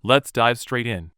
let's dive straight in.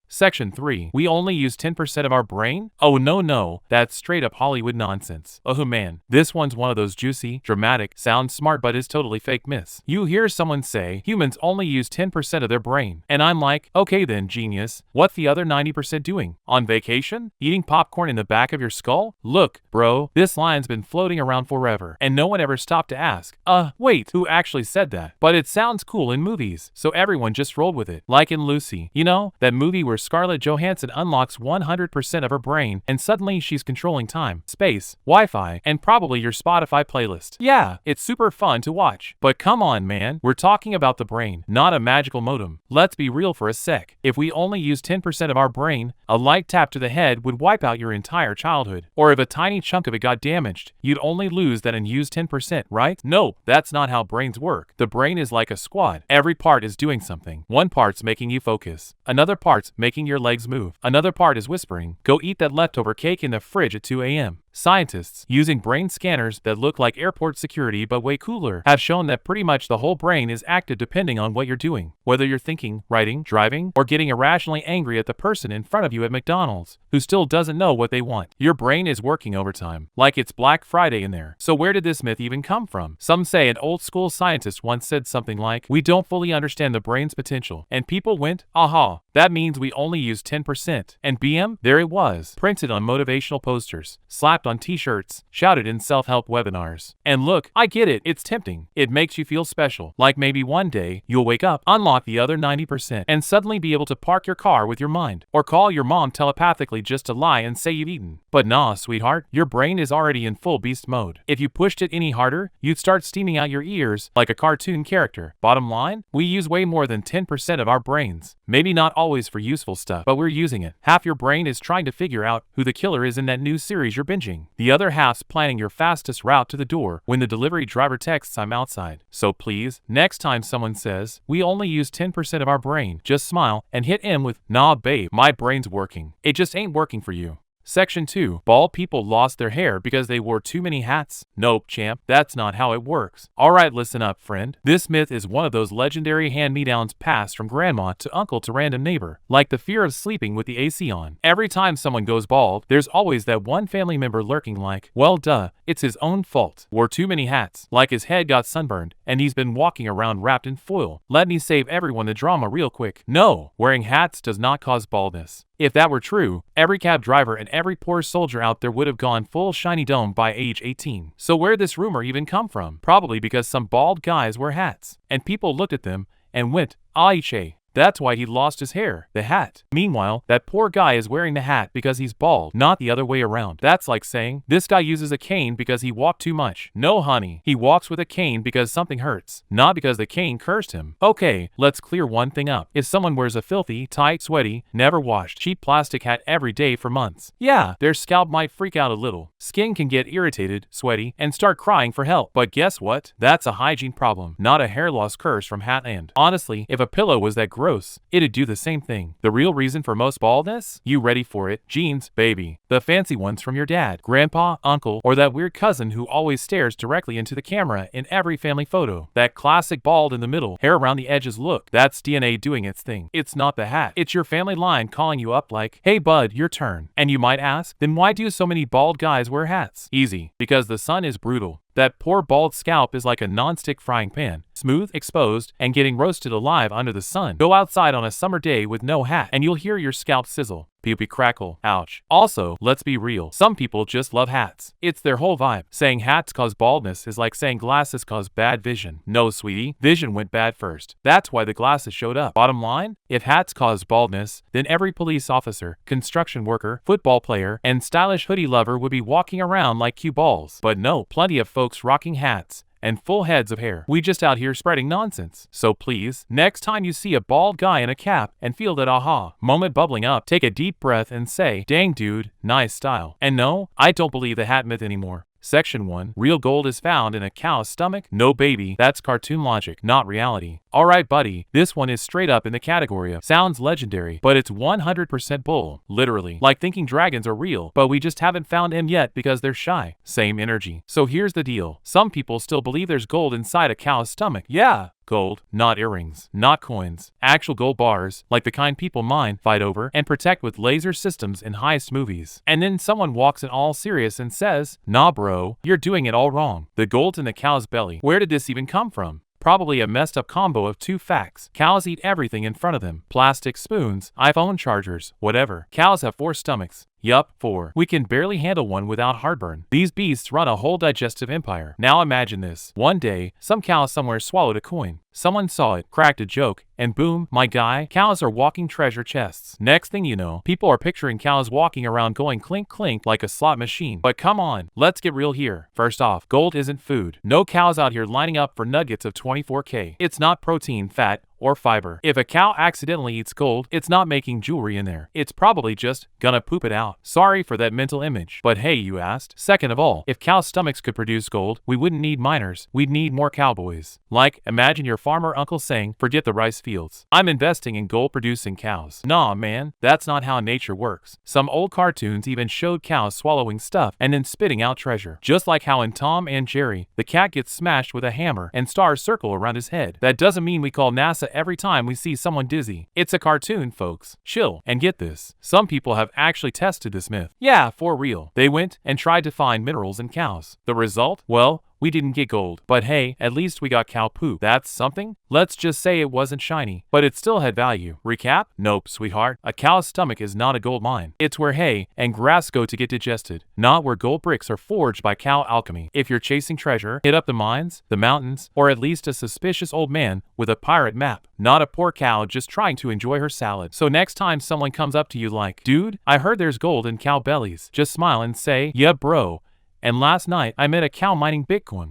Section 3. We only use 10% of our brain? Oh no, that's straight up Hollywood nonsense. Oh man, this one's one of those juicy, dramatic, sounds smart but is totally fake myths. You hear someone say, humans only use 10% of their brain. And I'm like, okay then, genius. What's the other 90% doing? On vacation? Eating popcorn in the back of your skull? Look, bro, this line's been floating around forever, and no one ever stopped to ask, wait, who actually said that? But it sounds cool in movies, so everyone just rolled with it. Like in Lucy, you know, that movie where Scarlett Johansson unlocks 100% of her brain and suddenly she's controlling time, space, Wi-Fi, and probably your Spotify playlist. Yeah, it's super fun to watch. But come on man, we're talking about the brain, not a magical modem. Let's be real for a sec. If we only use 10% of our brain, a light tap to the head would wipe out your entire childhood. Or if a tiny chunk of it got damaged, you'd only lose that unused 10%, right? No, that's not how brains work. The brain is like a squad. Every part is doing something. One part's making you focus. Another part's making your legs move. Another part is whispering, go eat that leftover cake in the fridge at 2 a.m. Scientists, using brain scanners that look like airport security but way cooler, have shown that pretty much the whole brain is active depending on what you're doing. Whether you're thinking, writing, driving, or getting irrationally angry at the person in front of you at McDonald's, who still doesn't know what they want. Your brain is working overtime, like it's Black Friday in there. So where did this myth even come from? Some say an old school scientist once said something like, we don't fully understand the brain's potential. And people went, aha, that means we only use 10%. And BM, there it was, printed on motivational posters, slapped on t-shirts, shouted in self-help webinars. And look, I get it, it's tempting. It makes you feel special. Like maybe one day, you'll wake up, unlock the other 90%, and suddenly be able to park your car with your mind. Or call your mom telepathically just to lie and say you've eaten. But nah, sweetheart, your brain is already in full beast mode. If you pushed it any harder, you'd start steaming out your ears like a cartoon character. Bottom line, we use way more than 10% of our brains. Maybe not always for useful stuff, but we're using it. Half your brain is trying to figure out who the killer is in that new series you're binging. The other half's planning your fastest route to the door when the delivery driver texts I'm outside. So please, next time someone says, we only use 10% of our brain, just smile and hit him with, nah babe, my brain's working. It just ain't working for you. Section 2. Bald people lost their hair because they wore too many hats? Nope, champ, that's not how it works. Alright, listen up, friend. This myth is one of those legendary hand-me-downs passed from grandma to uncle to random neighbor, like the fear of sleeping with the AC on. Every time someone goes bald, there's always that one family member lurking like, well duh, it's his own fault. Wore too many hats, like his head got sunburned, and he's been walking around wrapped in foil. Let me save everyone the drama real quick. No, wearing hats does not cause baldness. If that were true, every cab driver and every poor soldier out there would have gone full shiny dome by age 18. So where'd this rumor even come from? Probably because some bald guys wear hats, and people looked at them and went, Aiche. That's why he lost his hair, the hat. Meanwhile, that poor guy is wearing the hat because he's bald, not the other way around. That's like saying, this guy uses a cane because he walked too much. No honey, he walks with a cane because something hurts, not because the cane cursed him. Okay, let's clear one thing up. If someone wears a filthy, tight, sweaty, never washed, cheap plastic hat every day for months, yeah, their scalp might freak out a little. Skin can get irritated, sweaty, and start crying for help. But guess what? That's a hygiene problem, not a hair loss curse from hat and. Honestly, if a pillow was that gross, it'd do the same thing. The real reason for most baldness? You ready for it? Genes, baby. The fancy ones from your dad, grandpa, uncle, or that weird cousin who always stares directly into the camera in every family photo. That classic bald in the middle, hair around the edges look. That's DNA doing its thing. It's not the hat. It's your family line calling you up like, hey bud, your turn. And you might ask, then why do so many bald guys wear hats? Easy. Because the sun is brutal. That poor bald scalp is like a non-stick frying pan, smooth, exposed, and getting roasted alive under the sun. Go outside on a summer day with no hat, and you'll hear your scalp sizzle. Peepee crackle. Ouch. Also, let's be real. Some people just love hats. It's their whole vibe. Saying hats cause baldness is like saying glasses cause bad vision. No, sweetie. Vision went bad first. That's why the glasses showed up. Bottom line, if hats cause baldness, then every police officer, construction worker, football player, and stylish hoodie lover would be walking around like cue balls. But no, plenty of folks rocking hats and full heads of hair. We just out here spreading nonsense. So please, next time you see a bald guy in a cap and feel that aha moment bubbling up, take a deep breath and say, dang dude, nice style. And no, I don't believe the hat myth anymore. Section 1. Real gold is found in a cow's stomach? No baby, that's cartoon logic, not reality. Alright buddy, this one is straight up in the category of sounds legendary, but it's 100% bull. Literally. Like thinking dragons are real, but we just haven't found them yet because they're shy. Same energy. So here's the deal. Some people still believe there's gold inside a cow's stomach. Yeah. Gold, not earrings, not coins, actual gold bars, like the kind people mine, fight over, and protect with laser systems in heist movies. And then someone walks in all serious and says, "Nah bro, you're doing it all wrong. The gold's in the cow's belly. Where did this even come from?" Probably a messed up combo of two facts. Cows eat everything in front of them. Plastic spoons, iPhone chargers, whatever. Cows have 4 stomachs. Yup, 4. We can barely handle one without heartburn. These beasts run a whole digestive empire. Now imagine this. One day, some cow somewhere swallowed a coin. Someone saw it, cracked a joke, and boom, my guy, cows are walking treasure chests. Next thing you know, people are picturing cows walking around going clink clink like a slot machine. But come on, let's get real here. First off, gold isn't food. No cows out here lining up for nuggets of 24K. It's not protein, fat, or fiber. If a cow accidentally eats gold, it's not making jewelry in there. It's probably just gonna poop it out. Sorry for that mental image. But hey, you asked. Second of all, if cow stomachs could produce gold, we wouldn't need miners. We'd need more cowboys. Like, imagine your farmer uncle saying, "Forget the rice fields. I'm investing in gold producing cows." Nah, man, that's not how nature works. Some old cartoons even showed cows swallowing stuff and then spitting out treasure. Just like how in Tom and Jerry, the cat gets smashed with a hammer and stars circle around his head. That doesn't mean we call NASA every time we see someone dizzy. It's a cartoon, folks. Chill. And get this. Some people have actually tested this myth. Yeah, for real. They went and tried to find minerals in cows. The result? Well, we didn't get gold. But hey, at least we got cow poop. That's something? Let's just say it wasn't shiny, but it still had value. Recap? Nope, sweetheart. A cow's stomach is not a gold mine. It's where hay and grass go to get digested, not where gold bricks are forged by cow alchemy. If you're chasing treasure, hit up the mines, the mountains, or at least a suspicious old man with a pirate map, not a poor cow just trying to enjoy her salad. So next time someone comes up to you like, "Dude, I heard there's gold in cow bellies," just smile and say, "Yeah, bro. And last night, I met a cow mining Bitcoin."